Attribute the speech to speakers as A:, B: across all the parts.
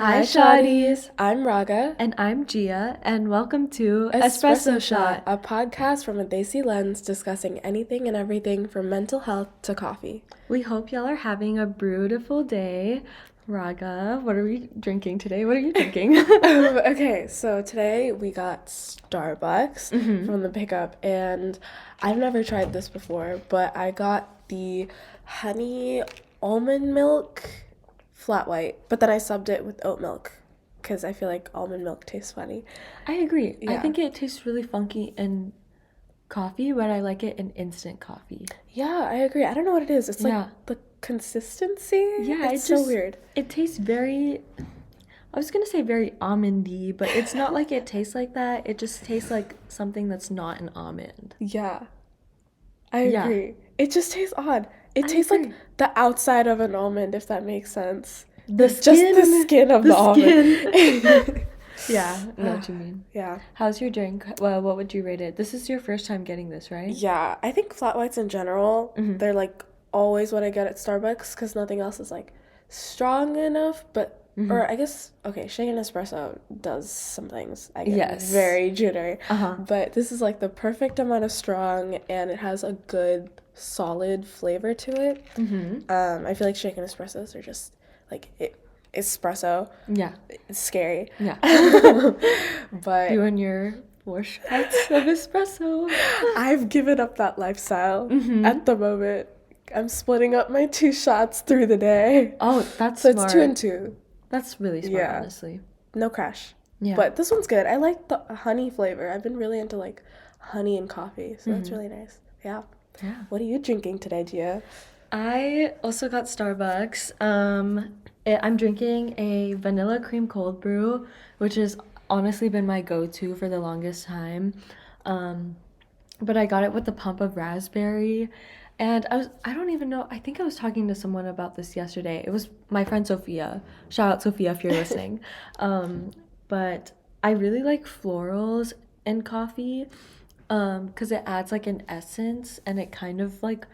A: Hi, Shotties!
B: I'm Raaga.
A: And I'm Jia, and welcome to
B: Espresso Shot, a podcast from a Desi lens discussing anything and everything from mental health to coffee.
A: We hope y'all are having a beautiful day. Raaga, what are we drinking today? What are you drinking?
B: Okay, so today we got Starbucks from the pickup, and I've never tried this before, but I got the honey almond milk flat white, but then I subbed it with oat milk because I feel like almond milk tastes funny.
A: I agree. I
B: Yeah.
A: think it tastes really funky in coffee, but I like it in instant coffee.
B: Yeah, I agree. I don't know what it is. It's like
A: Yeah.
B: the consistency.
A: Yeah,
B: It's so weird.
A: It tastes very, I was gonna say very almondy, but it's not like it tastes like that. It just tastes like something that's not an almond.
B: Yeah, I
A: Yeah.
B: agree. It just tastes odd. It
A: I
B: tastes
A: agree.
B: like the outside of an almond, if that makes sense.
A: The
B: Just the skin of the almond.
A: Yeah, I know what you mean.
B: Yeah.
A: How's your drink? Well, what would you rate it? This is your first time getting this, right?
B: Yeah, I think flat whites in general, they're like always what I get at Starbucks because nothing else is like strong enough, but or I guess okay, shaken espresso does some things. I get
A: Yes.
B: very jittery.
A: Uh-huh.
B: But this is like the perfect amount of strong and it has a good solid flavor to it. I feel like shaken espressos are just like espresso.
A: Yeah.
B: It's scary.
A: Yeah.
B: But
A: You and your 4 shots of espresso.
B: I've given up that lifestyle at the moment. I'm splitting up my 2 shots through the day.
A: Oh, that's
B: So
A: smart.
B: it's 2 and 2.
A: That's really smart,
B: Yeah.
A: honestly.
B: No crash.
A: Yeah.
B: But this one's good. I like the honey flavor. I've been really into like honey and coffee, so that's really nice. Yeah.
A: Yeah.
B: What are you drinking today, Gia?
A: I also got Starbucks. I'm drinking a vanilla cream cold brew, which has honestly been my go-to for the longest time. But I got it with the pump of raspberry. And I don't even know, I think I was talking to someone about this yesterday. It was my friend Sophia. Shout out Sophia if you're listening. But I really like florals in coffee, because it adds like an essence and it kind of like,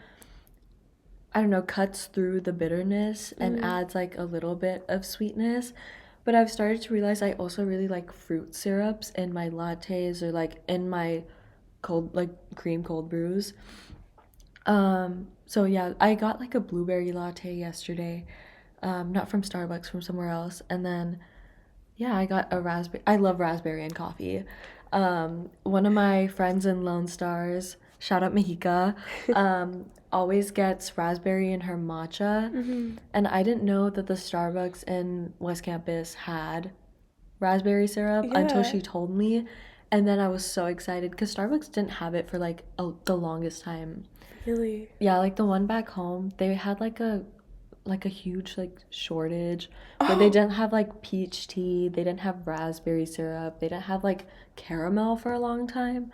A: I don't know, cuts through the bitterness and adds like a little bit of sweetness. But I've started to realize I also really like fruit syrups in my lattes or like in my cream cold brews. So yeah, I got like a blueberry latte yesterday. Not from Starbucks, from somewhere else. And then yeah, I got a raspberry. I love raspberry in coffee. One of my friends in Lone Stars, shout out Mahika, always gets raspberry in her matcha. And I didn't know that the Starbucks in West Campus had raspberry syrup until
B: Yeah.
A: she told me. And then I was so excited because Starbucks didn't have it for like the longest time.
B: Really?
A: Yeah, like the one back home, they had like a huge like shortage where they didn't have like peach tea, they didn't have raspberry syrup, they didn't have like caramel for a long time.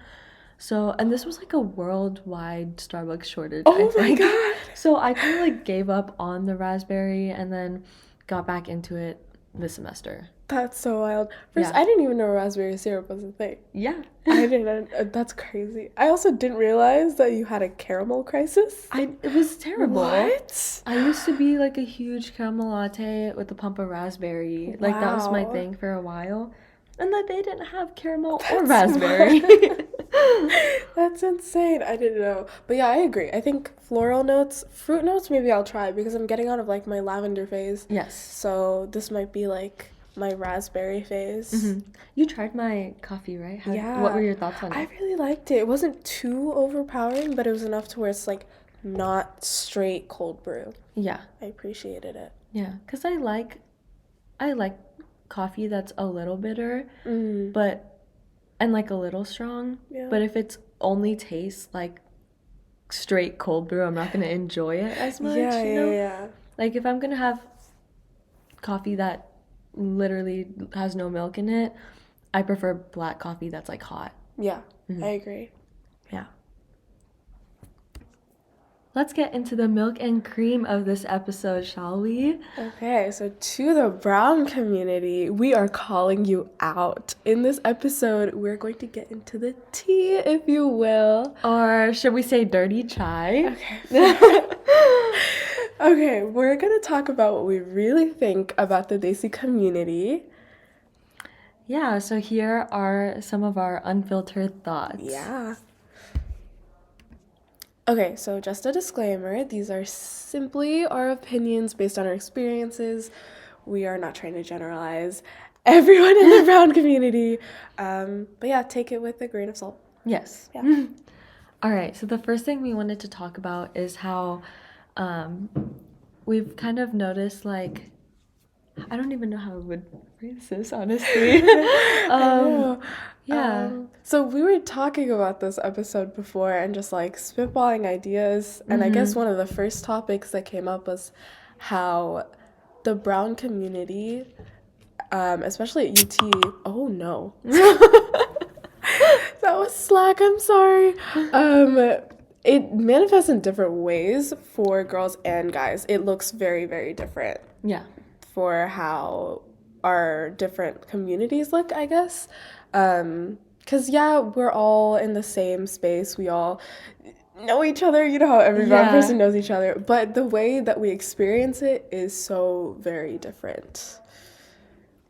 A: So, and this was like a worldwide Starbucks shortage, I
B: Oh my
A: think.
B: God.
A: So I kind of like gave up on the raspberry and then got back into it this semester.
B: That's so wild. First,
A: Yeah.
B: I didn't even know raspberry syrup was a thing.
A: Yeah.
B: I didn't. That's crazy. I also didn't realize that you had a caramel crisis.
A: It was terrible.
B: What?
A: I used to be like a huge caramel latte with a pump of raspberry. Like that was my
B: Wow.
A: thing for a while. And that they didn't have caramel or
B: That's
A: raspberry.
B: That's insane. I didn't know. But yeah, I agree. I think floral notes, fruit notes, maybe I'll try because I'm getting out of like my lavender phase.
A: Yes.
B: So this might be like my raspberry phase.
A: You tried my coffee, right?
B: Yeah.
A: What were your thoughts on
B: I
A: it?
B: really liked it. It wasn't too overpowering, but it was enough to where it's like not straight cold brew.
A: Yeah.
B: I appreciated it.
A: Yeah. Because I like coffee that's a little bitter,
B: Mm.
A: but and like a little strong.
B: Yeah.
A: But if it's only tastes like straight cold brew, I'm not gonna enjoy it as much,
B: Yeah,
A: you
B: yeah,
A: know?
B: yeah.
A: Like if I'm gonna have coffee that literally has no milk in it, I prefer black coffee that's like hot.
B: Yeah, I agree.
A: Yeah. Let's get into the milk and cream of this episode, shall we?
B: Okay, so to the brown community, we are calling you out. In this episode, we're going to get into the tea, if you will.
A: Or should we say dirty chai?
B: Okay. Okay, we're gonna talk about what we really think about the Desi community.
A: Yeah, so here are some of our unfiltered thoughts.
B: Yeah. Okay, so just a disclaimer, these are simply our opinions based on our experiences. We are not trying to generalize everyone in the brown community. But yeah, take it with a grain of salt.
A: Yes.
B: Yeah.
A: All right, so the first thing we wanted to talk about is how um, we've kind of noticed, like, I don't even know how I would phrase this, honestly.
B: I know.
A: Yeah.
B: So we were talking about this episode before and just like spitballing ideas. And I guess one of the first topics that came up was how the brown community, especially at UT, oh no. That was slack, I'm sorry. It manifests in different ways for girls and guys. It looks very, very different
A: Yeah.
B: for how our different communities look, I guess. Because, yeah, we're all in the same space. We all know each other. You know how every brown
A: Yeah.
B: person knows each other. But the way that we experience it is so very different.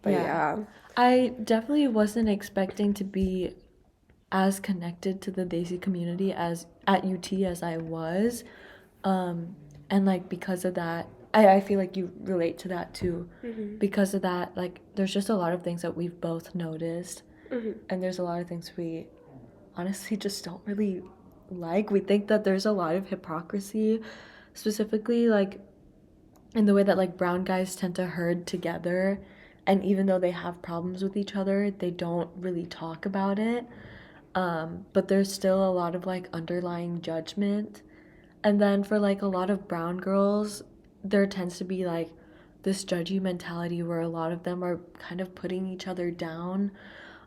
B: But yeah.
A: I definitely wasn't expecting to be as connected to the Desi community as at UT as I was. And like because of that, I feel like you relate to that too. Because of that, like there's just a lot of things that we've both noticed. And there's a lot of things we honestly just don't really like. We think that there's a lot of hypocrisy, specifically like in the way that like brown guys tend to herd together, and even though they have problems with each other, they don't really talk about it. But there's still a lot of like underlying judgment. And then for like a lot of brown girls, there tends to be like this judgy mentality where a lot of them are kind of putting each other down.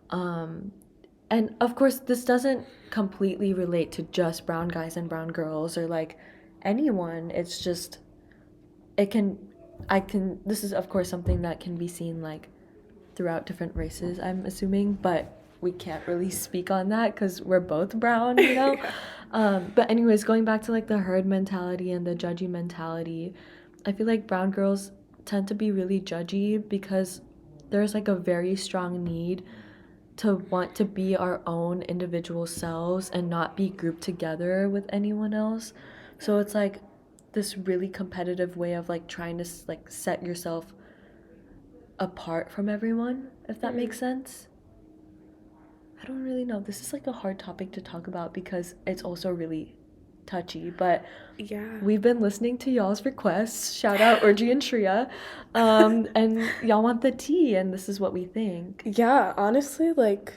A: And of course, this doesn't completely relate to just brown guys and brown girls or like anyone. It's just, it can, this is of course something that can be seen like throughout different races, I'm assuming, but we can't really speak on that because we're both brown, you know? But anyways, going back to like the herd mentality and the judgy mentality, I feel like brown girls tend to be really judgy because there's like a very strong need to want to be our own individual selves and not be grouped together with anyone else. So it's like this really competitive way of like trying to like set yourself apart from everyone, if that makes sense. I don't really know. This is like a hard topic to talk about because it's also really touchy, but
B: Yeah.
A: we've been listening to y'all's requests. Shout out Urji and Shreya. And y'all want the tea, and this is what we think.
B: Yeah, honestly, like,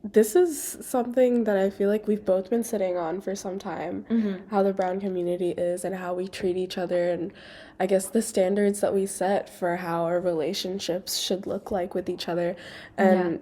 B: this is something that I feel like we've both been sitting on for some time, how the brown community is and how we treat each other, and I guess the standards that we set for how our relationships should look like with each other. And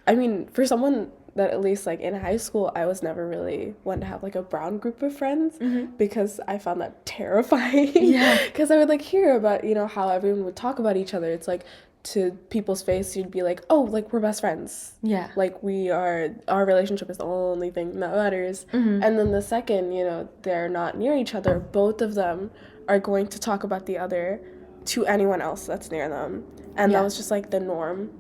B: I mean, for someone that at least like in high school, I was never really one to have like a brown group of friends because I found that terrifying.
A: Yeah.
B: Because I would like hear about, you know, how everyone would talk about each other. It's like, to people's face, you'd be like, oh, like we're best friends.
A: Yeah.
B: Like our relationship is the only thing that matters. And then the second, you know, they're not near each other, both of them are going to talk about the other to anyone else that's near them. And that was just like the norm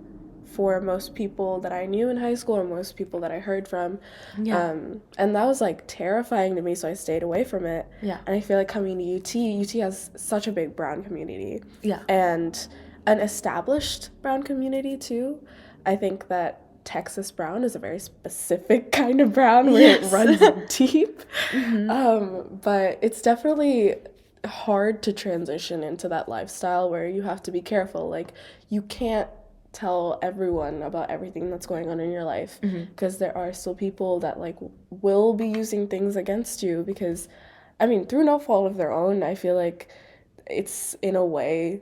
B: for most people that I knew in high school or most people that I heard from. And that was like terrifying to me, so I stayed away from it.
A: Yeah.
B: And I feel like coming to UT has such a big brown community.
A: Yeah.
B: And an established brown community too. I think that Texas brown is a very specific kind of brown where it runs deep. But it's definitely hard to transition into that lifestyle where you have to be careful. Like, you can't tell everyone about everything that's going on in your life because there are still people that like will be using things against you because, I mean, through no fault of their own, I feel like it's in a way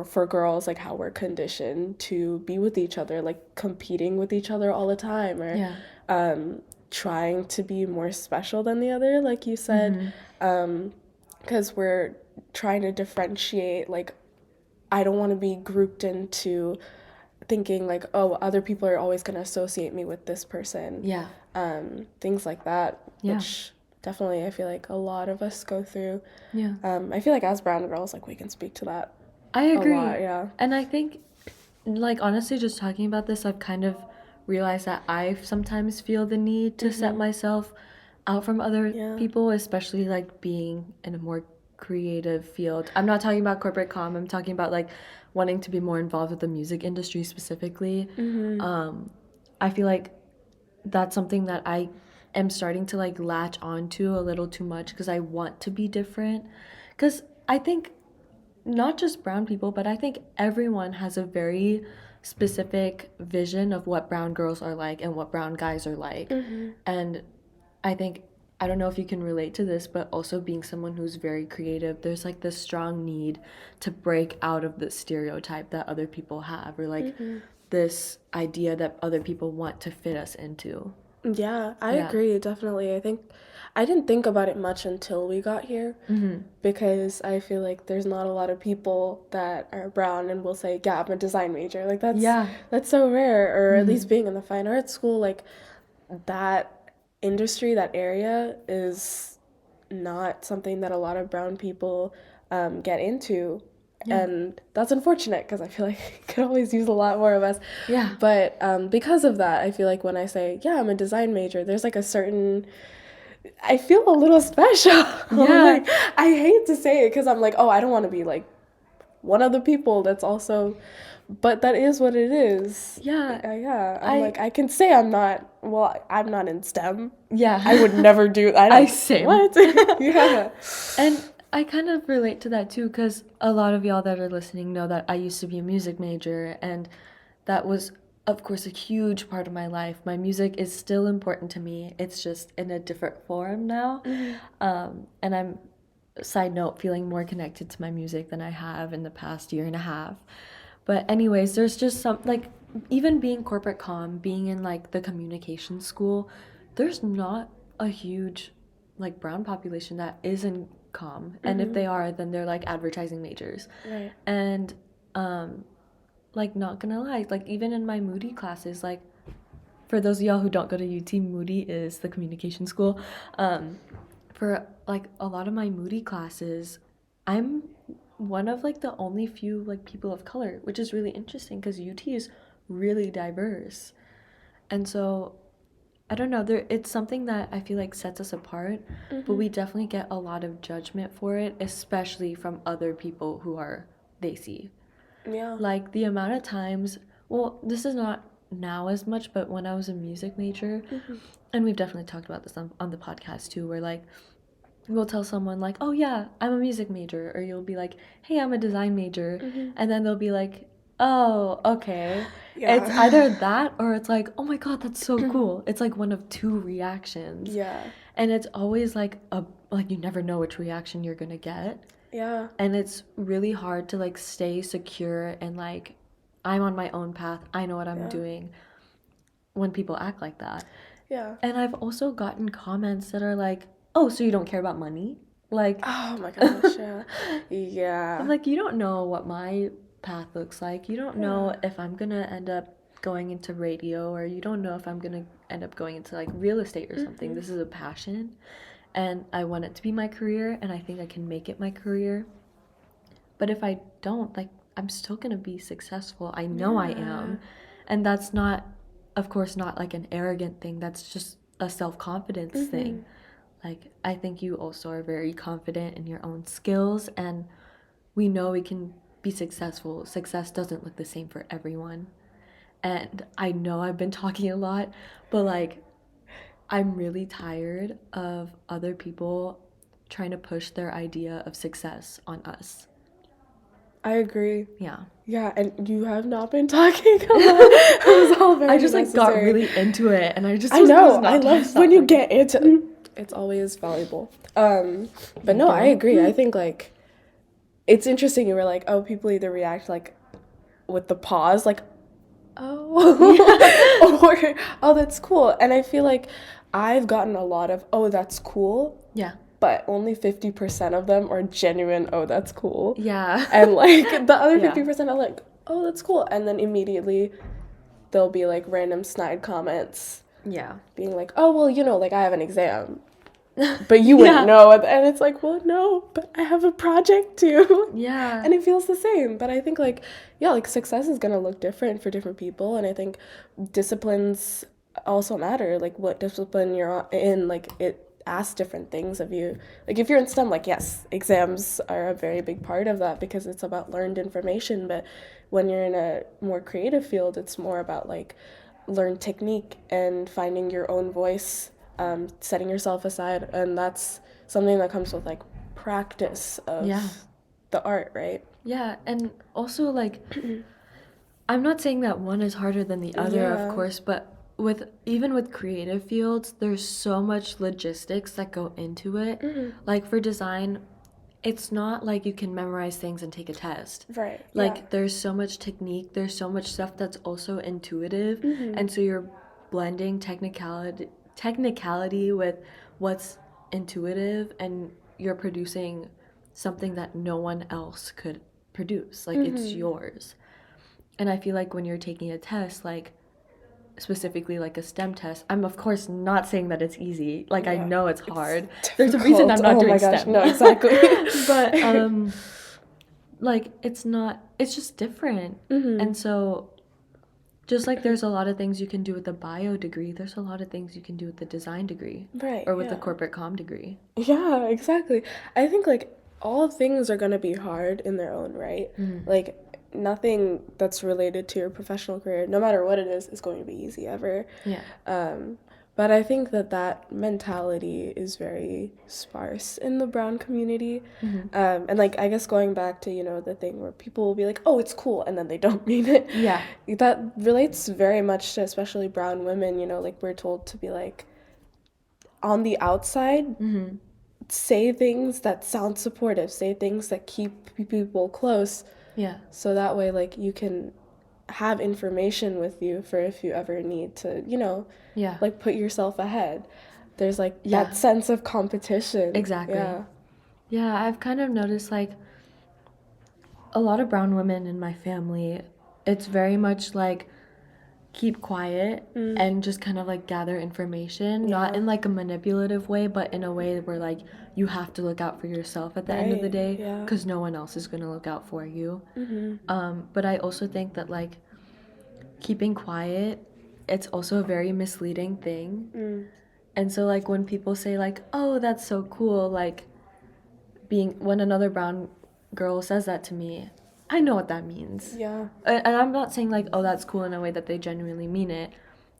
B: for girls like how we're conditioned to be with each other, like competing with each other all the time, or trying to be more special than the other, like you said, because we're trying to differentiate. Like, I don't want to be grouped into thinking like, oh, other people are always going to associate me with this person, things like that, which definitely I feel like a lot of us go through.
A: Yeah.
B: I feel like as brown girls, like we can speak to that
A: I
B: a
A: agree.
B: lot, yeah.
A: And I think, like, honestly, just talking about this, I've kind of realized that I sometimes feel the need to set myself out from other
B: Yeah.
A: people, especially like being in a more creative field. I'm not talking about corporate comm, I'm talking about like wanting to be more involved with the music industry specifically. I feel like that's something that I am starting to like latch onto a little too much because I want to be different. Because I think not just brown people, but I think everyone has a very specific vision of what brown girls are like and what brown guys are like. And I think, I don't know if you can relate to this, but also being someone who's very creative, there's like this strong need to break out of the stereotype that other people have, or like this idea that other people want to fit us into.
B: Yeah, I
A: Yeah.
B: agree, definitely. I think I didn't think about it much until we got here because I feel like there's not a lot of people that are brown and will say, "Yeah, I'm a design major." Like
A: Yeah.
B: that's so rare, or at least being in the fine arts school, like that industry, that area is not something that a lot of brown people get into.
A: Yeah.
B: And that's unfortunate because I feel like I could always use a lot more of us.
A: Yeah.
B: But because of that, I feel like when I say, yeah, I'm a design major, there's like a certain, I feel a little special.
A: Yeah.
B: Like, I hate to say it because I'm like, oh, I don't want to be like one of the people that's also, but that is what it is.
A: Yeah.
B: Yeah. I'm like, I can say I'm not in STEM.
A: Yeah.
B: I would never do, I
A: same.
B: What? Yeah.
A: And I kind of relate to that too, because a lot of y'all that are listening know that I used to be a music major, and that was, of course, a huge part of my life. My music is still important to me. It's just in a different form now. And I'm, side note, feeling more connected to my music than I have in the past year and a half. But anyways, there's just some, like, even being corporate comm, being in like the communication school, there's not a huge like brown population that is in comm. And if they are, then they're like advertising majors.
B: Right.
A: And like, not gonna lie, like even in my Moody classes, like for those of y'all who don't go to UT, Moody is the communication school. For like a lot of my Moody classes, I'm one of like the only few like people of color, which is really interesting because UT is really diverse. And so I don't know, there it's something that I feel like sets us apart, but we definitely get a lot of judgment for it, especially from other people who are Desi.
B: Yeah.
A: Like the amount of times, well, this is not now as much, but when I was a music major, and we've definitely talked about this on the podcast too, where like we'll tell someone like, oh yeah, I'm a music major, or you'll be like, hey, I'm a design major, and then they'll be like, oh, okay.
B: Yeah.
A: It's either that or it's like, oh my god, that's so cool. It's like one of two reactions.
B: Yeah.
A: And it's always like like you never know which reaction you're gonna get.
B: Yeah.
A: And it's really hard to like stay secure and like, I'm on my own path, I know what I'm doing, when people act like that.
B: Yeah.
A: And I've also gotten comments that are like, oh, so you don't care about money? Like,
B: Oh my gosh, yeah. Yeah.
A: I'm like, you don't know what my path looks like. You don't know if I'm gonna end up going into radio, or you don't know if I'm gonna end up going into like real estate or something. This is a passion, and I want it to be my career, and I think I can make it my career. But if I don't, like, I'm still gonna be successful. I know I am. And that's not, of course, not like an arrogant thing. That's just a self-confidence thing. Like, I think you also are very confident in your own skills, and we know we can be successful. Success doesn't look the same for everyone. And I know I've been talking a lot, but like, I'm really tired of other people trying to push their idea of success on us.
B: I agree.
A: Yeah.
B: Yeah, and you have not been talking a lot. It was all very
A: I just like got
B: necessary.
A: really into it, and I just
B: I
A: was
B: know.
A: not
B: I
A: gonna
B: love
A: stop
B: when you
A: talking.
B: get into it's always valuable. But no, I agree. I think like it's interesting you were like, oh, people either react like with the pause, like, oh, or oh, that's cool. And I feel like I've gotten a lot of, oh, that's cool.
A: Yeah.
B: But only 50% of them are genuine, oh, that's cool.
A: Yeah.
B: And like the other
A: Yeah.
B: 50% are like, oh, that's cool. And then immediately there'll be like random snide comments
A: Yeah.
B: being like, oh, well, you know, like I have an exam. but you wouldn't
A: Yeah.
B: know. And it's like, well, no, but I have a project too.
A: Yeah.
B: And it feels the same. But I think, like, yeah, like, success is going to look different for different people. And I think disciplines also matter. Like, what discipline you're in, like, it asks different things of you. Like, if you're in STEM, like, yes, exams are a very big part of that because it's about learned information. But when you're in a more creative field, it's more about, like, learn technique and finding your own voice, setting yourself aside, and that's something that comes with, like, practice of
A: Yeah.
B: the art, right?
A: Yeah, and also like I'm not saying that one is harder than the other, of
B: Yeah.
A: course, but with even with creative fields, there's so much logistics that go into it. Like for design, it's not like you can memorize things and take a test.
B: Right.
A: Like
B: Yeah.
A: there's so much technique, there's so much stuff that's also intuitive, and so you're blending technicality with what's intuitive, and you're producing something that no one else could produce. Like it's yours. And I feel like when you're taking a test, like specifically like a STEM test, I'm of course not saying that it's easy. Like I
B: Yeah.
A: know it's hard.
B: Difficult.
A: There's a reason I'm not
B: Oh
A: doing
B: my gosh.
A: STEM.
B: No, exactly.
A: But like it's just different. And so just like there's a lot of things you can do with the bio degree, there's a lot of things you can do with the design degree.
B: Right.
A: Or with the
B: Yeah.
A: corporate comm degree.
B: Yeah, exactly. I think, like, all things are going to be hard in their own right. Like, nothing that's related to your professional career, no matter what it is going to be easy ever.
A: Yeah.
B: But I think that mentality is very sparse in the brown community. And, like, I guess going back to, the thing where people will be like, oh, it's cool, and then they don't mean it.
A: Yeah.
B: That relates very much to especially brown women, like, we're told to be, like, on the outside, say things that sound supportive, say things that keep people close.
A: Yeah.
B: So that way, like, you can have information with you for if you ever need to,
A: Yeah.
B: like, put yourself ahead. There's, like,
A: Yeah.
B: that sense of competition.
A: Exactly.
B: Yeah.
A: Yeah, I've kind of noticed like a lot of brown women in my family, it's very much like keep quiet and just kind of like gather information, not
B: Yeah.
A: in like a manipulative way, but in a way where like you have to look out for yourself at the end of the
B: Right,
A: day
B: yeah.
A: because no one else is going to look out for you. But I also think that like keeping quiet, it's also a very misleading thing. And so like when people say like, oh, that's so cool, like when another brown girl says that to me, I know what that means.
B: Yeah.
A: And I'm not saying like, oh, that's cool in a way that they genuinely mean it.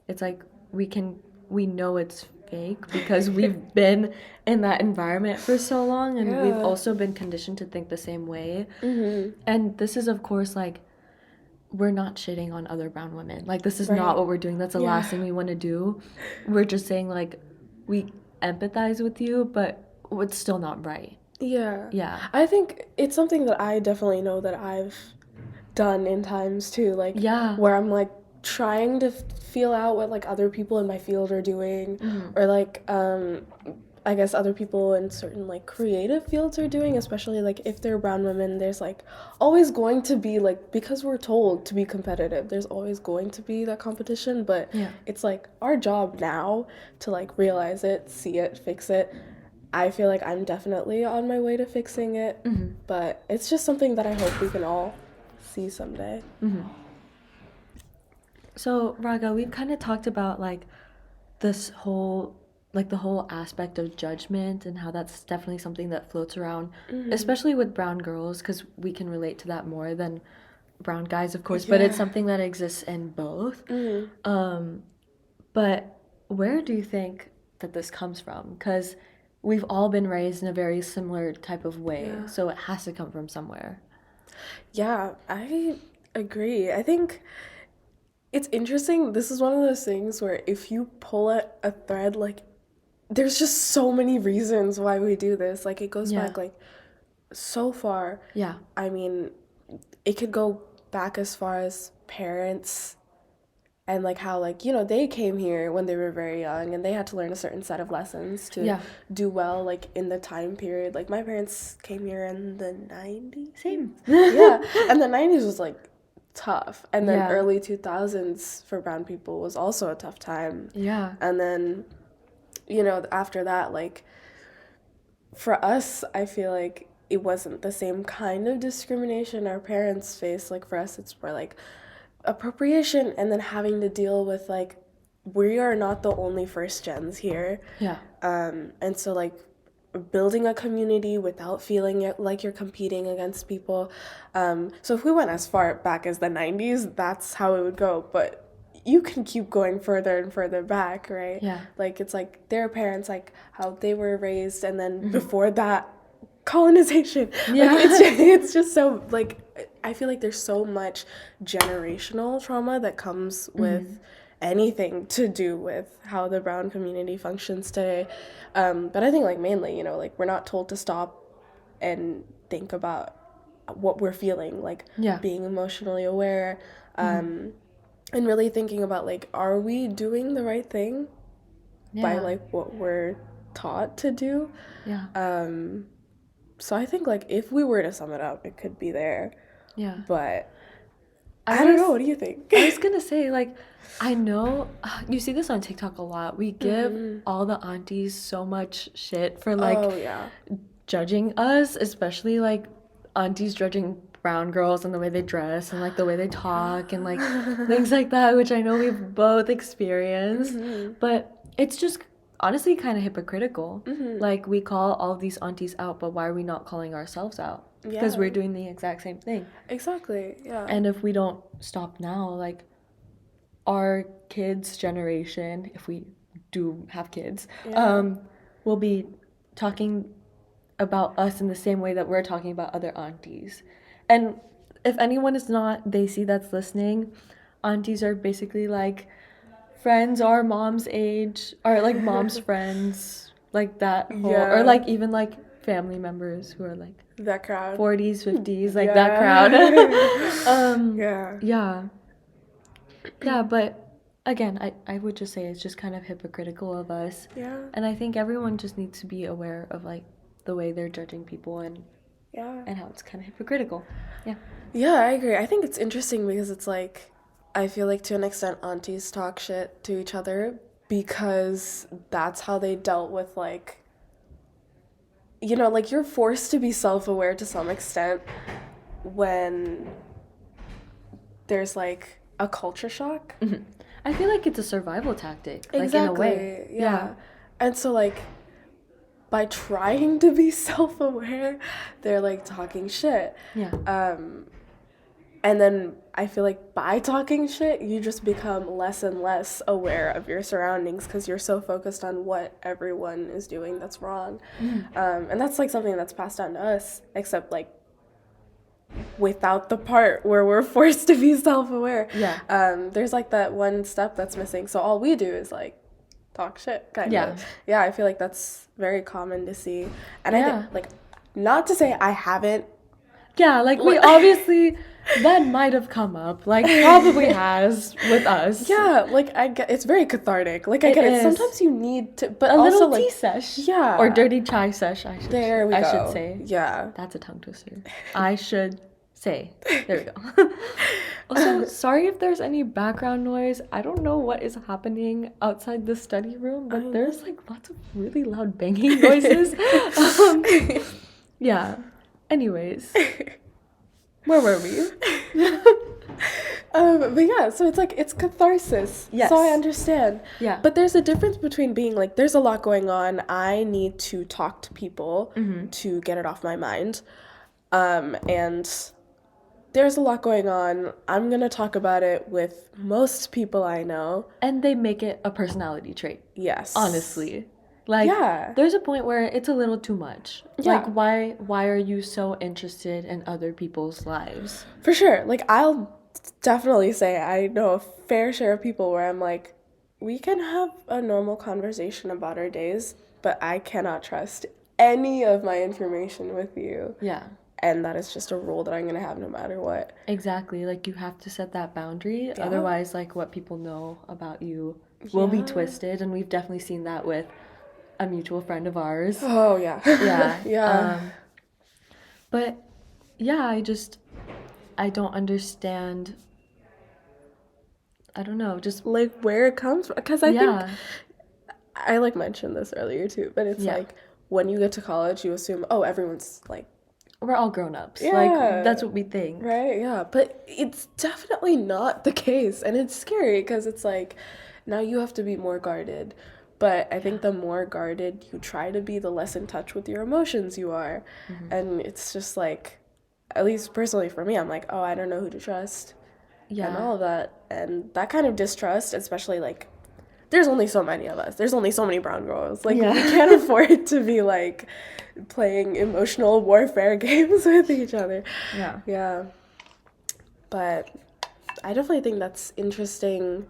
A: It's like we know it's fake because we've been in that environment for so long, and we've
B: Yeah.
A: also been conditioned to think the same way. And this is of course like we're not shitting on other brown women. Like this is
B: Right.
A: not what we're doing. That's the
B: Yeah.
A: last thing we want to do. We're just saying like we empathize with you, but it's still not right.
B: Yeah.
A: Yeah.
B: I think it's something that I definitely know that I've done in times too, like,
A: Yeah.
B: where I'm, like, trying to feel out what, like, other people in my field are doing, or, like, I guess other people in certain, like, creative fields are doing, especially, like, if they're brown women, there's, like, always going to be, like, because we're told to be competitive, there's always going to be that competition, but
A: Yeah.
B: it's, like, our job now to, like, realize it, see it, fix it. I feel like I'm definitely on my way to fixing it, but it's just something that I hope we can all see someday.
A: So, Raga, we've kind of talked about like this whole like the whole aspect of judgment and how that's definitely something that floats around, especially with brown girls, because we can relate to that more than brown guys, of course, but it's
B: Yeah.
A: something that exists in both. But where do you think that this comes from? Because we've all been raised in a very similar type of way,
B: Yeah.
A: so it has to come from somewhere.
B: Yeah, I agree. I think it's interesting. This is one of those things where if you pull at a thread, like, there's just so many reasons why we do this. Like, it goes
A: Yeah.
B: back, like, so far.
A: Yeah.
B: I mean, it could go back as far as parents and, like, how, like, they came here when they were very young and they had to learn a certain set of lessons to
A: Yeah.
B: do well, like, in the time period. Like, my parents came here in the 90s.
A: Same.
B: Yeah, and the 90s was, like, tough. And then
A: Yeah.
B: early 2000s for brown people was also a tough time.
A: Yeah.
B: And then, after that, like, for us, I feel like it wasn't the same kind of discrimination our parents faced. Like for us, it's more like appropriation and then having to deal with like we are not the only first gens here.
A: Yeah.
B: And so like building a community without feeling like you're competing against people. So if we went as far back as the 90s, that's how it would go. But you can keep going further and further back, right?
A: Yeah.
B: Like it's like their parents, like how they were raised, and then before that, colonization.
A: Yeah.
B: Like it's just so like I feel like there's so much generational trauma that comes with anything to do with how the brown community functions today. But I think like mainly, like we're not told to stop and think about what we're feeling, like
A: Yeah.
B: being emotionally aware, and really thinking about like, are we doing the right thing by like what we're taught to do?
A: Yeah.
B: So I think like if we were to sum it up, it could be there.
A: Yeah.
B: But I don't know. What do you think?
A: I was gonna say, like, I know you see this on TikTok a lot. We give all the aunties so much shit for like
B: Oh yeah.
A: judging us, especially like aunties judging brown girls and the way they dress and like the way they talk and like things like that, which I know we've both experienced. But it's just honestly kind of hypocritical. Like we call all these aunties out, but why are we not calling ourselves out? Because we're doing the exact same thing.
B: Exactly. Yeah.
A: And if we don't stop now, like our kids' generation, if we do have kids, will be talking about us in the same way that we're talking about other aunties. And if anyone is not, they see that's listening, aunties are basically like friends our mom's age, or like mom's friends, like that whole, or like even like family members who are like
B: that crowd,
A: 40s, 50s, like that crowd. Yeah, but again, I would just say it's just kind of hypocritical of us.
B: Yeah.
A: And I think everyone just needs to be aware of like the way they're judging people and how it's kind of hypocritical. Yeah.
B: Yeah, I agree. I think it's interesting because it's like I feel like to an extent aunties talk shit to each other because that's how they dealt with like like you're forced to be self-aware to some extent when there's like a culture shock.
A: I feel like it's a survival tactic, like
B: exactly.
A: in a way.
B: Yeah. And so like by trying to be self-aware, they're like talking shit.
A: Yeah.
B: And then I feel like by talking shit, you just become less and less aware of your surroundings because you're so focused on what everyone is doing that's wrong. And that's like something that's passed down to us, except like without the part where we're forced to be self-aware.
A: Yeah.
B: There's like that one step that's missing. So all we do is like talk shit, kind of. Yeah, I feel like that's very common to see. And I think, like, not to say I haven't.
A: Yeah, like we obviously, that might have come up, like probably has with us.
B: Yeah, like I get it's very cathartic. Like I get it. Sometimes you need to, but
A: a
B: also
A: little tea sesh.
B: Yeah.
A: Or dirty chai sesh. I should say.
B: Yeah.
A: That's a tongue twister. I should say. There we go. Also, sorry if there's any background noise. I don't know what is happening outside the study room, but there's like lots of really loud banging noises. Yeah. Anyways, where were we?
B: But yeah, so it's like it's catharsis.
A: Yes.
B: So I understand.
A: Yeah.
B: But there's a difference between being like, there's a lot going on. I need to talk to people to get it off my mind. And there's a lot going on. I'm gonna talk about it with most people I know.
A: And they make it a personality trait.
B: Yes.
A: Honestly. Like, there's a point where it's a little too much.
B: Yeah.
A: Like, why are you so interested in other people's lives?
B: For sure. Like, I'll definitely say I know a fair share of people where I'm like, we can have a normal conversation about our days, but I cannot trust any of my information with you.
A: Yeah.
B: And that is just a rule that I'm going to have no matter what.
A: Exactly. Like, you have to set that boundary. Yeah. Otherwise, like, what people know about you will be twisted. And we've definitely seen that with a mutual friend of ours.
B: Oh, yeah.
A: Yeah.
B: Yeah.
A: But, yeah, I don't understand. I don't know, just
B: like where it comes from. Because I think, I like mentioned this earlier too, but it's like when you get to college, you assume, oh, everyone's like,
A: We're all grown-ups.
B: Yeah.
A: Like, that's what we think.
B: right, yeah. But it's definitely not the case. And it's scary because it's like, now you have to be more guarded. But I think the more guarded you try to be, the less in touch with your emotions you are. And it's just like, at least personally for me, I'm like, oh, I don't know who to trust and
A: Yeah.
B: all of that. And that kind of distrust, especially like, there's only so many of us. There's only so many brown girls. Like,
A: Yeah.
B: we can't afford to be like playing emotional warfare games with each other.
A: Yeah.
B: Yeah. But I definitely think that's interesting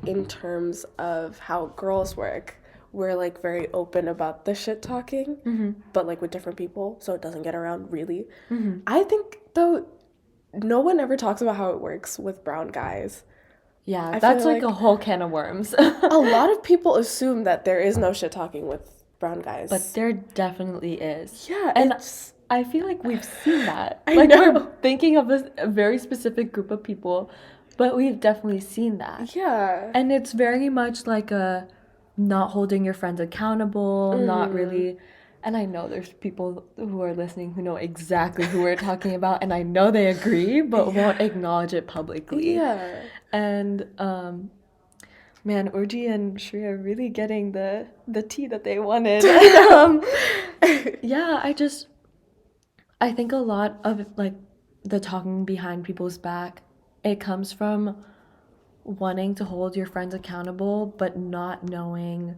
B: in terms of how girls work. We're like very open about the shit talking, but like with different people, so it doesn't get around really. I think though, no one ever talks about how it works with brown guys.
A: Yeah,
B: I
A: that's
B: feel
A: like a whole can of worms.
B: A lot of people assume that there is no shit talking with brown guys.
A: But there definitely is.
B: yeah,
A: And
B: it's
A: I feel like we've seen that.
B: I
A: Like,
B: know.
A: we're thinking of a very specific group of people, but we've definitely seen that.
B: yeah.
A: And it's very much like a not holding your friends accountable, not really. And I know there's people who are listening who know exactly who we're talking about, and I know they agree, but won't acknowledge it publicly.
B: Yeah.
A: And man, Urji and Shri are really getting the tea that they wanted. Yeah, I think a lot of like the talking behind people's back, it comes from wanting to hold your friends accountable, but not knowing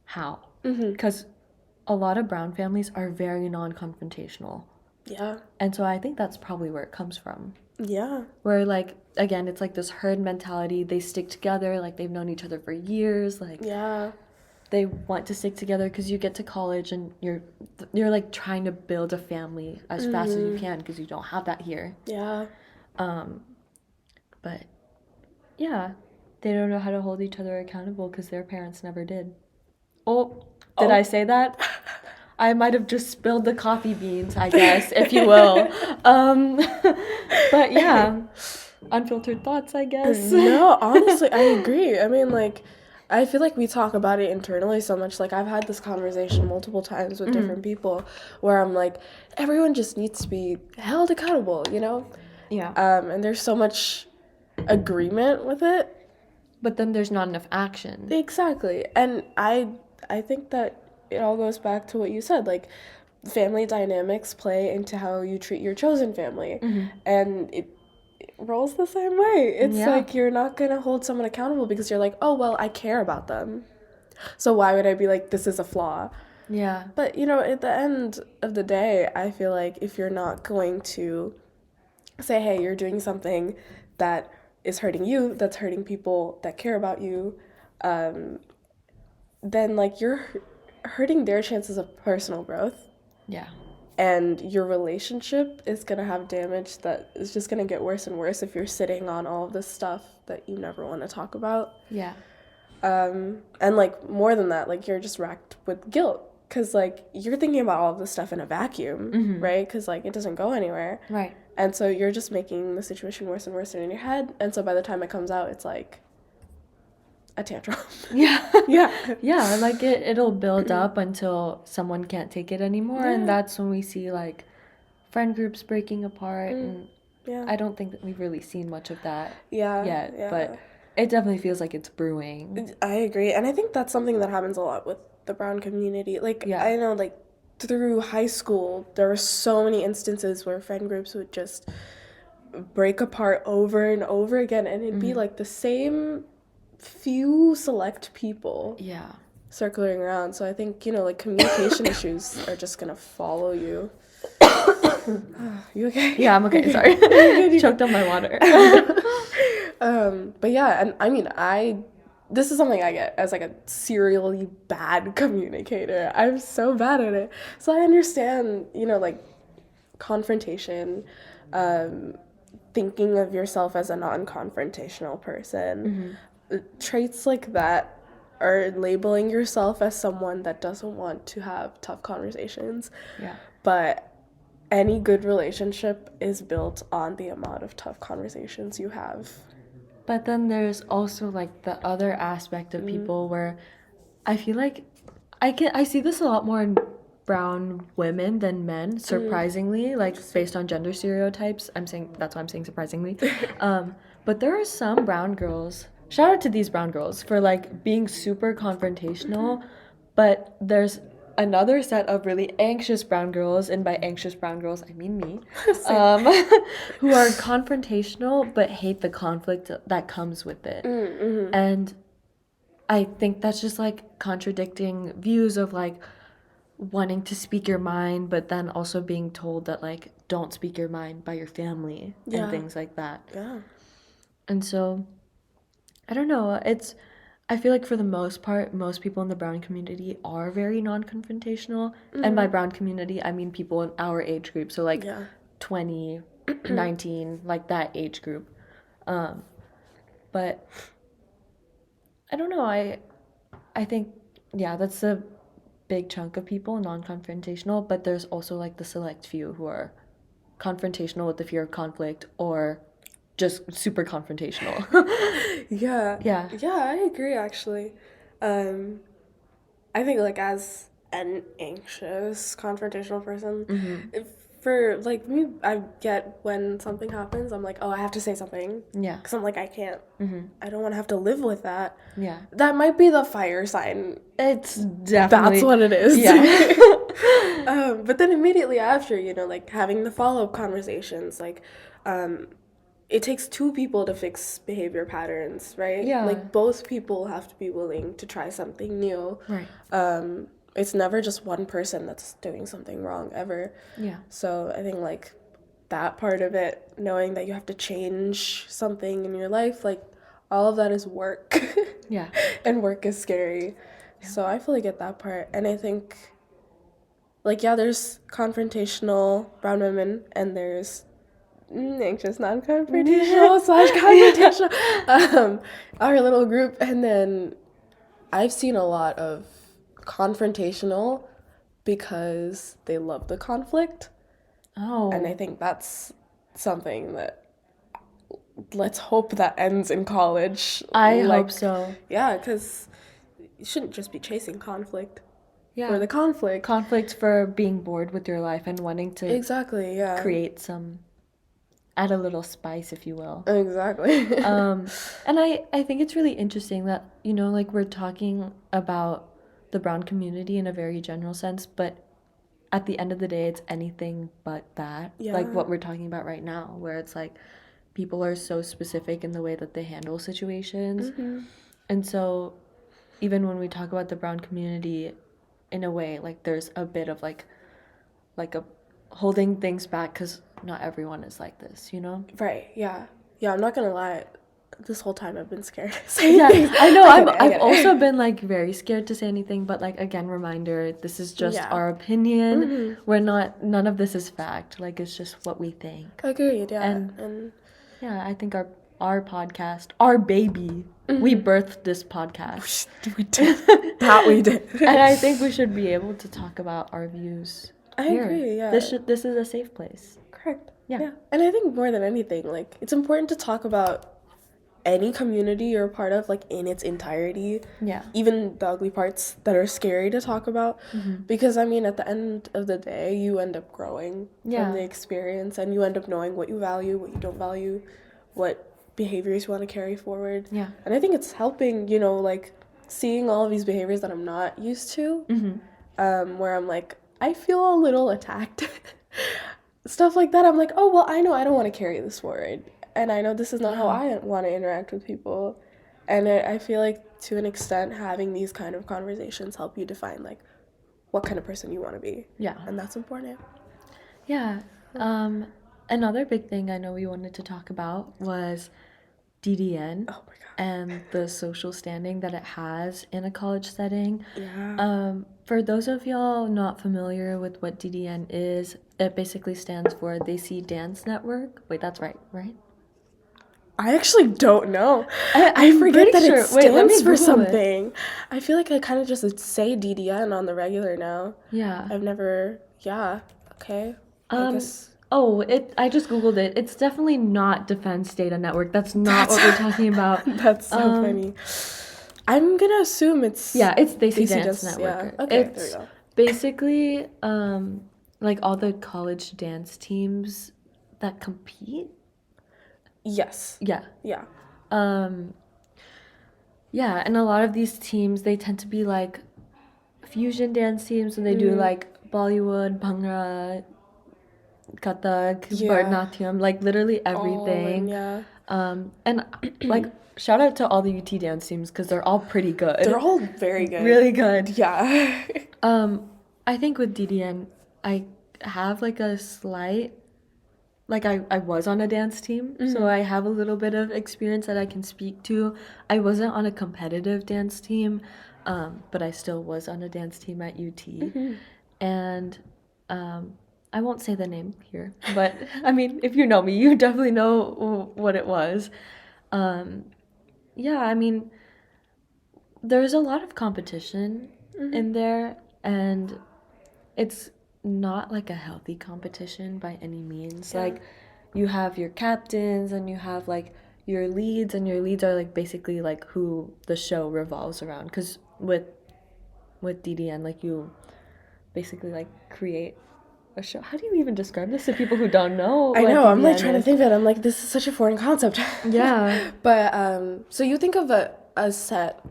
A: how. Because a lot of brown families are very non-confrontational.
B: Yeah.
A: And so I think that's probably where it comes from.
B: Yeah.
A: Where, like, again, it's like this herd mentality. They stick together, like they've known each other for years. Like,
B: Yeah.
A: they want to stick together because you get to college and you're like trying to build a family as fast as you can because you don't have that here.
B: Yeah.
A: But yeah, they don't know how to hold each other accountable because their parents never did. Oh, did I say that? I might have just spilled the coffee beans, I guess, if you will. But yeah, unfiltered thoughts, I guess.
B: No, honestly, I agree. I mean, like, I feel like we talk about it internally so much. Like, I've had this conversation multiple times with different people where I'm like, everyone just needs to be held accountable, you know?
A: Yeah.
B: And there's so much agreement with it.
A: But then there's not enough action.
B: Exactly. And I think that it all goes back to what you said. Like, family dynamics play into how you treat your chosen family. And it rolls the same way. It's like you're not going to hold someone accountable because you're like, oh, well, I care about them. So why would I be like, this is a flaw?
A: Yeah.
B: But, you know, at the end of the day, I feel like if you're not going to say, hey, you're doing something that is hurting you, that's hurting people that care about you, then, like, you're hurting their chances of personal growth.
A: Yeah.
B: And your relationship is going to have damage that is just going to get worse and worse if you're sitting on all of this stuff that you never want to talk about.
A: Yeah.
B: And, like, more than that, like, you're just racked with guilt. Because, like, you're thinking about all of this stuff in a vacuum, right? Because, like, it doesn't go anywhere.
A: Right.
B: And so you're just making the situation worse and worse in your head. And so by the time it comes out, it's, like, a tantrum.
A: Yeah.
B: Yeah.
A: Yeah, like it'll build up until someone can't take it anymore, and that's when we see like friend groups breaking apart. And I don't think that we've really seen much of that yet, but it definitely feels like it's brewing.
B: I agree. And I think that's something that happens a lot with the brown community. Like, I know, like, through high school, there were so many instances where friend groups would just break apart over and over again, and it'd be like the same few select people circling around. So I think, you know, like, communication issues are just gonna follow you. You okay?
A: Yeah, I'm okay. Sorry. Choked on my water.
B: But yeah, and I mean, this is something I get as, like, a serially bad communicator. I'm so bad at it. So I understand, you know, like, confrontation, thinking of yourself as a non-confrontational person. Traits like that are labeling yourself as someone that doesn't want to have tough conversations.
A: Yeah.
B: But any good relationship is built on the amount of tough conversations you have.
A: But then there's also like the other aspect of people where I feel like I see this a lot more in brown women than men, surprisingly, like based on gender stereotypes. That's why I'm saying surprisingly. But there are some brown girls. Shout out to these brown girls for like being super confrontational, but there's another set of really anxious brown girls, and by anxious brown girls I mean me, who are confrontational but hate the conflict that comes with it. And I think that's just like contradicting views of like wanting to speak your mind, but then also being told that like don't speak your mind by your family and things like that.
B: Yeah.
A: And so I don't know, I feel like for the most part, most people in the brown community are very non-confrontational. And by brown community, I mean people in our age group. So like 20, 19, like that age group. But I don't know, I think, yeah, that's a big chunk of people, non-confrontational, but there's also like the select few who are confrontational with the fear of conflict or just super confrontational.
B: Yeah.
A: Yeah.
B: Yeah, I agree actually. I think like as an anxious, confrontational person, if for like me, I get when something happens, I'm like, oh, I have to say something.
A: Yeah.
B: Because I'm like, I can't. I don't want to have to live with that.
A: Yeah.
B: That might be the fire sign.
A: It's definitely...
B: That's what it is.
A: Yeah.
B: But then immediately after, you know, like having the follow-up conversations, like, it takes two people to fix behavior patterns, right?
A: Yeah.
B: Like both people have to be willing to try something new.
A: Right.
B: It's never just one person that's doing something wrong ever.
A: Yeah.
B: So I think like that part of it, knowing that you have to change something in your life, like all of that is work.
A: Yeah.
B: And work is scary. Yeah. So I fully get that part. And I think like, yeah, there's confrontational brown women and there's anxious non-confrontational slash confrontational, our little group. And then I've seen a lot of confrontational because they love the conflict.
A: Oh.
B: And I think that's something that let's hope that ends in college.
A: I hope so.
B: Yeah, because you shouldn't just be chasing conflict.
A: Yeah.
B: For the conflict.
A: Conflict for being bored with your life and wanting to
B: exactly, yeah.
A: create some, add a little spice, if you will.
B: Exactly.
A: And I think it's really interesting that, you know, like we're talking about the brown community in a very general sense, but at the end of the day, it's anything but that.
B: Yeah.
A: Like what we're talking about right now, where it's like people are so specific in the way that they handle situations. And so even when we talk about the brown community, in a way, like there's a bit of like a holding things back because not everyone is like this, you know?
B: Right, yeah. Yeah, I'm not gonna lie. This whole time I've been scared to say
A: yeah,
B: anything.
A: I know. I've also been like very scared to say anything, but like again, reminder, this is just our opinion. We're none of this is fact. Like it's just what we think.
B: Agreed, yeah.
A: And yeah, I think our podcast, our baby, we birthed this podcast.
B: We did. That we did.
A: And I think we should be able to talk about our views.
B: I agree, yeah.
A: This is a safe place.
B: Correct.
A: Yeah.
B: And I think more than anything, like it's important to talk about any community you're a part of, like in its entirety.
A: Yeah.
B: Even the ugly parts that are scary to talk about. Because I mean, at the end of the day, you end up growing from the experience, and you end up knowing what you value, what you don't value, what behaviors you want to carry forward.
A: Yeah.
B: And I think it's helping, you know, like seeing all of these behaviors that I'm not used to, where I'm like, I feel a little attacked. Stuff like that. I'm like, oh, well, I know I don't want to carry this forward. And I know this is not how I want to interact with people. And I feel like to an extent, having these kind of conversations help you define like what kind of person you want to be.
A: Yeah.
B: And that's important.
A: Yeah. Another big thing I know we wanted to talk about was DDN.
B: Oh my God.
A: And the social standing that it has in a college setting.
B: Yeah.
A: For those of y'all not familiar with what DDN is, it basically stands for They See Dance Network. Wait, that's right?
B: I actually don't know.
A: I'm
B: I forget that
A: sure.
B: it stands for
A: Google
B: something. I feel like I kind of just say DDN on the regular now.
A: Yeah.
B: I've never. Yeah. Okay. I guess.
A: Oh, I just Googled it. It's definitely not Defense Data Network. That's not what we're talking about.
B: That's so funny. I'm gonna assume it's
A: Yeah, it's Desi
B: Desi
A: Dance
B: Dance.
A: Network.
B: Yeah. Okay, there we
A: It's
B: go.
A: basically like all the college dance teams that compete.
B: Yes.
A: Yeah.
B: Yeah.
A: Um yeah, and a lot of these teams they tend to be like fusion dance teams, and they do like Bollywood, Bhangra, Kathak,
B: Yeah.
A: Bharatanatyam, like literally
B: All in,
A: everything.
B: yeah.
A: And like shout out to all the UT dance teams because they're all pretty
B: They're
A: good.
B: all very good.
A: Really good.
B: Yeah.
A: I think with DDN, I have like a slight, like I was on a dance team, so I have a little bit of experience that I can speak to. I wasn't on a competitive dance team, but I still was on a dance team at UT. And I won't say the name here, but I mean, if you know me, you definitely know what it was. Um, yeah, I mean, there's a lot of competition in there, and it's not like a healthy competition by any means.
B: Yeah.
A: Like, you have your captains and you have like your leads, and your leads are like basically like who the show revolves around. Because with DDN, like you basically like create a show. How do you even describe this to people who don't know
B: I
A: what
B: know, I'm like
A: DDN
B: trying to
A: is?
B: think of it. I'm like, this is such a foreign concept.
A: Yeah.
B: But so you think of a set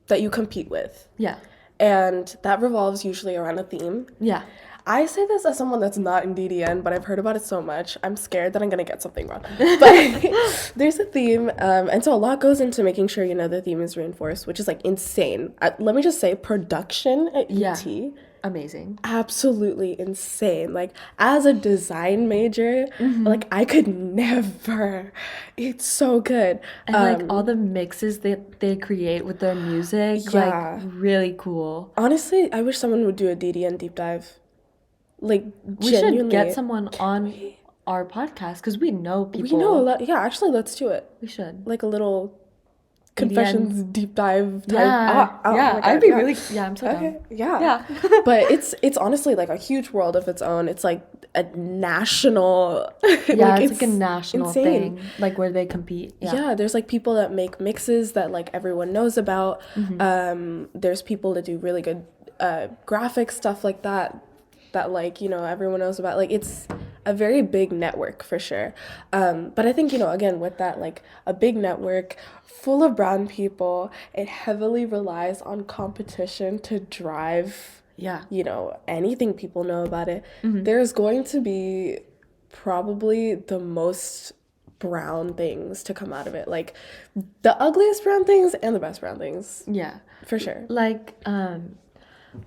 B: that you compete with,
A: Yeah.
B: and that revolves usually around a theme.
A: Yeah.
B: I say this as someone that's not in DDN, but I've heard about it so much. I'm scared that I'm gonna get something wrong. But there's a theme, and so a lot goes into making sure the theme is reinforced, which is like insane. Let me just say, production at UT,
A: Amazing.
B: absolutely insane. Like as a design major, like I could never. It's so good.
A: And like all the mixes that they create with their music,
B: Yeah.
A: like really cool.
B: Honestly, I wish someone would do a DDN deep dive. Like
A: We should
B: genuinely.
A: get someone on our podcast because we know people.
B: We know a lot. Yeah, actually, let's do it.
A: We should.
B: Like a little
A: DDN.
B: confessions deep dive type.
A: Yeah,
B: Oh
A: yeah.
B: my God,
A: I'd be
B: yeah.
A: really. Yeah, I'm so down.
B: Okay, yeah.
A: Yeah.
B: But it's honestly like a huge world of its own. It's like a national.
A: Yeah, it's like a national
B: insane.
A: thing, like where they compete. Yeah.
B: Yeah, there's like people that make mixes that like everyone knows about. There's people that do really good graphic stuff like that like everyone knows about. Like it's a very big network for sure. But I think again with that, like a big network full of brown people, it heavily relies on competition to drive
A: Yeah.
B: anything people know about it. There's going to be probably the most brown things to come out of it, like the ugliest brown things and the best brown things.
A: Yeah.
B: For sure.
A: Like,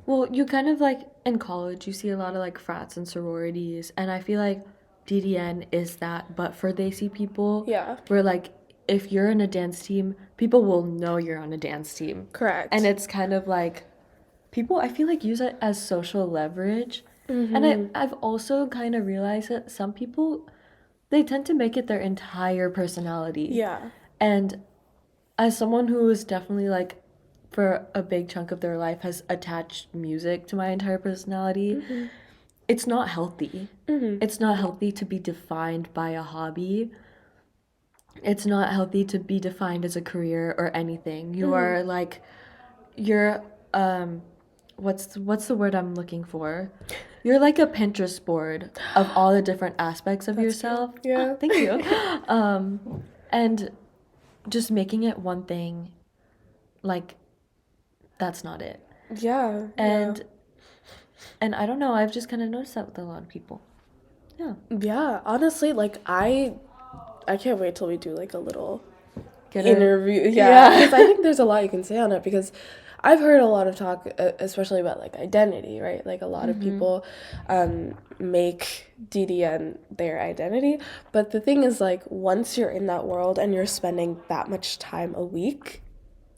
A: well, you kind of like in college, you see a lot of like frats and sororities, and I feel like DDN is that, but for Desi people,
B: Yeah.
A: where like if you're in a dance team, people will know you're on a dance team.
B: Correct.
A: And it's kind of like people, I feel like, use it as social leverage. And I've also kind of realized that some people, they tend to make it their entire personality.
B: Yeah.
A: And as someone who is definitely like for a big chunk of their life has attached music to my entire personality, it's not healthy. It's not healthy to be defined by a hobby. It's not healthy to be defined as a career or anything. You are like, you're what's the word I'm looking for? You're like a Pinterest board of all the different aspects of yourself.
B: True. Yeah.
A: Thank you. And just making it one thing, like, that's not it.
B: Yeah.
A: And I don't know, I've just kind of noticed that with a lot of people. Yeah.
B: Yeah. Honestly, like I can't wait till we do like a little
A: Get a-
B: interview.
A: Yeah.
B: Yeah. Because I think there's a lot you can say on it, because I've heard a lot of talk, especially about like identity, right? Like a lot of people make DDN their identity. But the thing is, like, once you're in that world and you're spending that much time a week,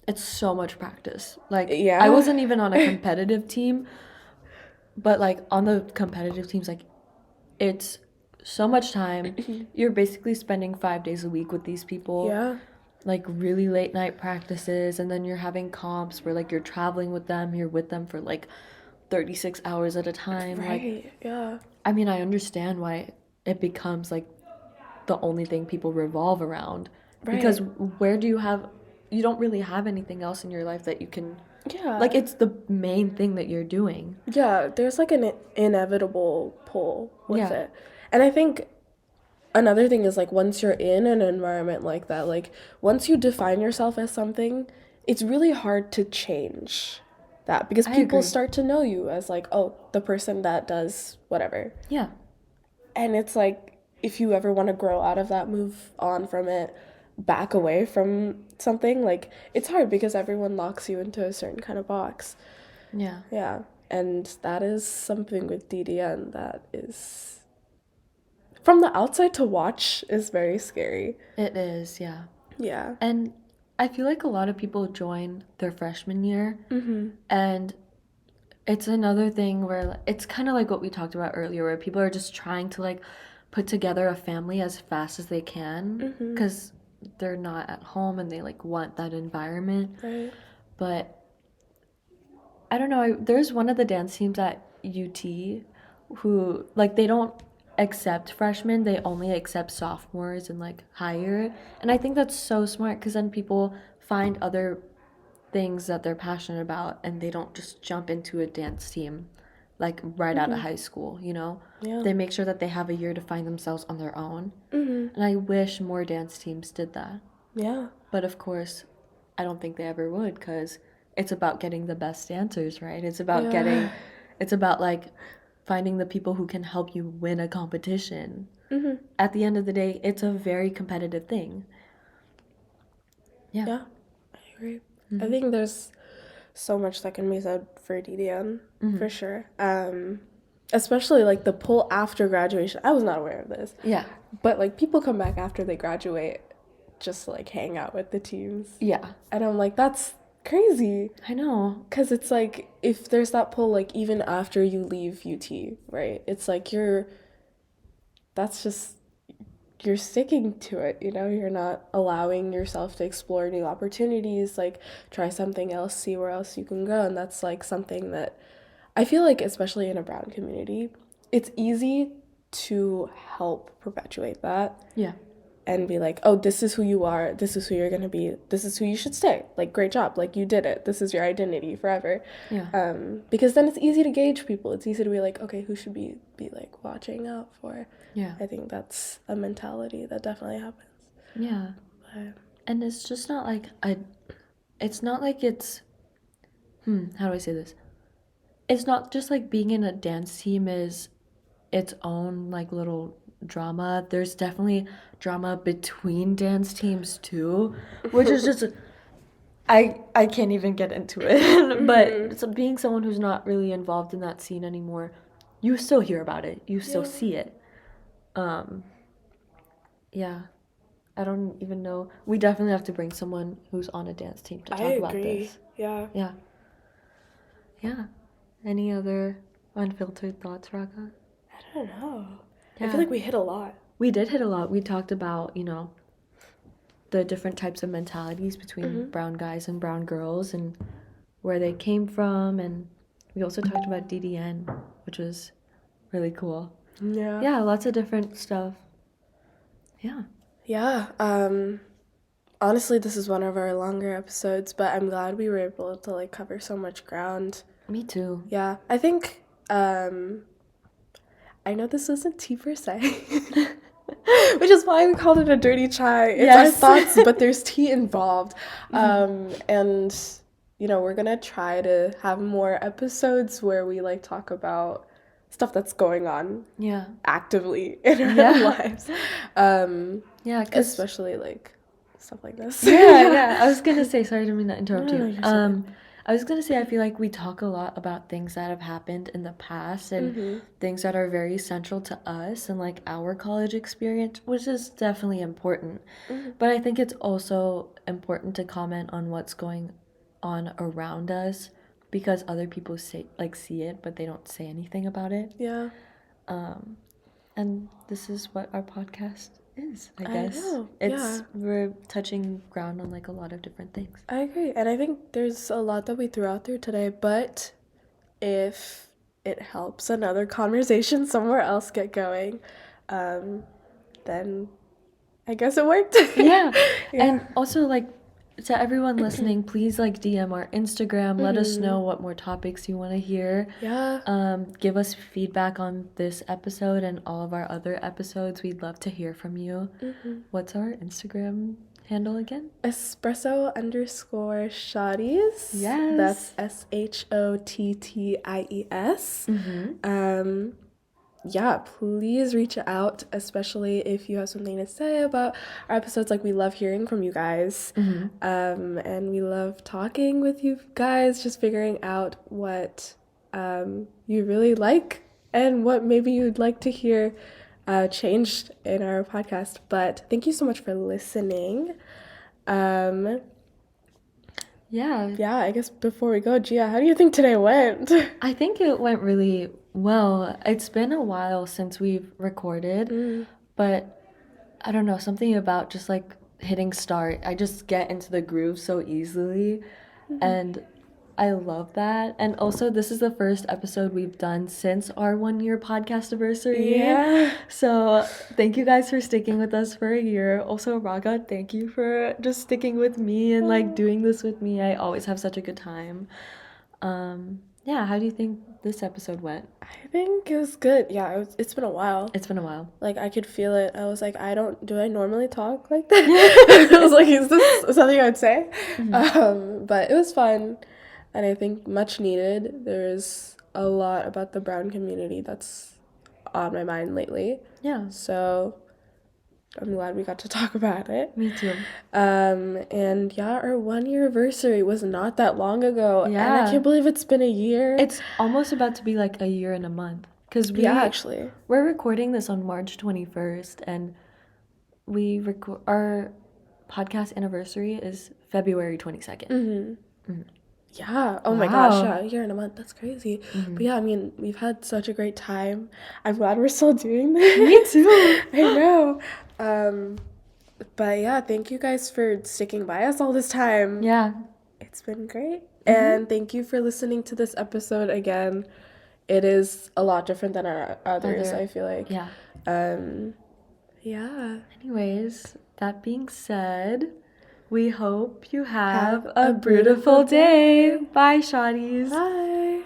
A: It's so much practice. Like,
B: Yeah.
A: I wasn't even on a competitive team, but like on the competitive teams, like, it's so much time. You're basically spending 5 days a week with these people.
B: yeah.
A: Like really late night practices, and then you're having comps where like you're traveling with them, you're with them for like 36 hours at a time. Like,
B: Right. Yeah.
A: I mean, I understand why it becomes like the only thing people revolve around.
B: Right.
A: Because where do you have you don't really have anything else in your life that you can,
B: Yeah.
A: like, it's the main thing that you're doing.
B: Yeah, there's like an inevitable pull with
A: Yeah.
B: it. And I think another thing is like once you're in an environment like that, like once you define yourself as something, it's really hard to change that because
A: I
B: people
A: agree.
B: start to know you as like, oh, the person that does whatever.
A: Yeah.
B: And it's like if you ever want to grow out of that, move on from it, back away from something, like it's hard because everyone locks you into a certain kind of box.
A: Yeah.
B: Yeah. And that is something with DDN that is, from the outside to watch, is very scary.
A: It is, yeah.
B: Yeah.
A: And I feel like a lot of people join their freshman year, and it's another thing where it's kind of like what we talked about earlier, where people are just trying to like put together a family as fast as they can because they're not at home and they like want that environment.
B: Right.
A: But I don't know. There's one of the dance teams at UT who like they don't accept freshmen. They only accept sophomores and like higher. And I think that's so smart because then people find other things that they're passionate about and they don't just jump into a dance team like right out of high school, you know?
B: Yeah.
A: They make sure that they have a year to find themselves on their own. And I wish more dance teams did that.
B: Yeah.
A: But of course, I don't think they ever would because it's about getting the best dancers, right? It's about it's about like finding the people who can help you win a competition. At the end of the day, it's a very competitive thing. Yeah.
B: Yeah. I agree. I think there's so much that can be said for DDN, for sure. Especially like the pull after graduation. I was not aware of this.
A: Yeah.
B: But like people come back after they graduate just to like hang out with the teams.
A: Yeah.
B: And I'm like, that's crazy.
A: I know.
B: Because it's like, if there's that pull, like, even after you leave UT, right? It's like that's just, you're sticking to it, you know? You're not allowing yourself to explore new opportunities, like, try something else, see where else you can go. And that's, like, something that I feel like, especially in a brown community, it's easy to help perpetuate that.
A: Yeah.
B: And be like, oh, this is who you are, this is who you're gonna be, this is who you should stay. Like, great job, like, you did it. This is your identity forever.
A: Yeah.
B: Because then it's easy to gauge people. It's easy to be like, okay, who should be like watching out for?
A: Yeah.
B: I think that's a mentality that definitely happens.
A: Yeah.
B: But,
A: And it's just not like it's not like it's how do I say this? It's not just like being in a dance team is its own like little drama. There's definitely drama between dance teams too, which is just I can't even get into it. But so being someone who's not really involved in that scene anymore, you still hear about it. You still see it. Yeah. I don't even know. We definitely have to bring someone who's on a dance team to talk about this.
B: Yeah.
A: Yeah. Yeah. Any other unfiltered thoughts, Raaga?
B: I don't know. I
A: Yeah.
B: feel like we hit a lot.
A: We did hit a lot. We talked about, you know, the different types of mentalities between brown guys and brown girls and where they came from. And we also talked about DDN, which was really cool.
B: Yeah.
A: Yeah, lots of different stuff. Yeah.
B: Yeah. Honestly, this is one of our longer episodes, but I'm glad we were able to like cover so much ground.
A: Me too.
B: Yeah. I think I know this isn't tea per se, which is why we called it a dirty chai. It's our thoughts, but there's tea involved. And, you know, we're going to try to have more episodes where we, like, talk about stuff that's going on actively in our lives.
A: Yeah,
B: especially, like, stuff like this.
A: Yeah. I was going to say, sorry, I didn't mean to interrupt
B: No,
A: you. I was going to say, I feel like we talk a lot about things that have happened in the past and things that are very central to us and like our college experience, which is definitely important. But I think it's also important to comment on what's going on around us because other people see it, but they don't say anything about it.
B: Yeah.
A: And this is what our podcast is, I guess.
B: I know.
A: We're touching ground on like a lot of different things.
B: I agree. And I think there's a lot that we threw out there today, but if it helps another conversation somewhere else get going, then I guess it worked.
A: Yeah. And also like to everyone listening, please like DM our Instagram. Let us know what more topics you want to hear.
B: Yeah.
A: Give us feedback on this episode and all of our other episodes. We'd love to hear from you. What's our Instagram handle again?
B: Espresso_shotties.
A: Yes.
B: That's SHOTTIES. Yeah, please reach out, especially if you have something to say about our episodes. Like, we love hearing from you guys. And we love talking with you guys, just figuring out what you really like and what maybe you'd like to hear changed in our podcast. But thank you so much for listening.
A: Yeah.
B: Yeah, I guess before we go, Gia, how do you think today went?
A: I think it went really well. It's been a while since we've recorded, but I don't know, something about just like hitting start. I just get into the groove so easily, and I love that. And also, this is the first episode we've done since our 1 year podcast anniversary.
B: Yeah.
A: So, thank you guys for sticking with us for a year. Also, Raaga, thank you for just sticking with me and like doing this with me. I always have such a good time. Yeah, how do you think this episode went?
B: I think it was good. Yeah, it's been a while.
A: It's been a while.
B: Like, I could feel it. I was like, do I normally talk like that? I was like, is this something I'd say? But it was fun, and I think much needed. There's a lot about the brown community that's on my mind lately.
A: Yeah.
B: So I'm glad we got to talk about it.
A: Me too.
B: And yeah, our 1 year anniversary was not that long ago.
A: Yeah.
B: And I can't believe it's been a year.
A: It's almost about to be like a year and a month. Because
B: actually.
A: We're recording this on March 21st, and our podcast anniversary is February 22nd.
B: Yeah. Oh my gosh. Yeah. A year and a month. That's crazy. But yeah, I mean, we've had such a great time. I'm glad we're still doing this.
A: Me too.
B: I know. But yeah, thank you guys for sticking by us all this time.
A: Yeah.
B: It's been great. And thank you for listening to this episode again. It is a lot different than our others, I feel like.
A: Yeah.
B: Yeah.
A: Anyways, that being said, we hope you have a beautiful day. Bye, Shotties.
B: Bye.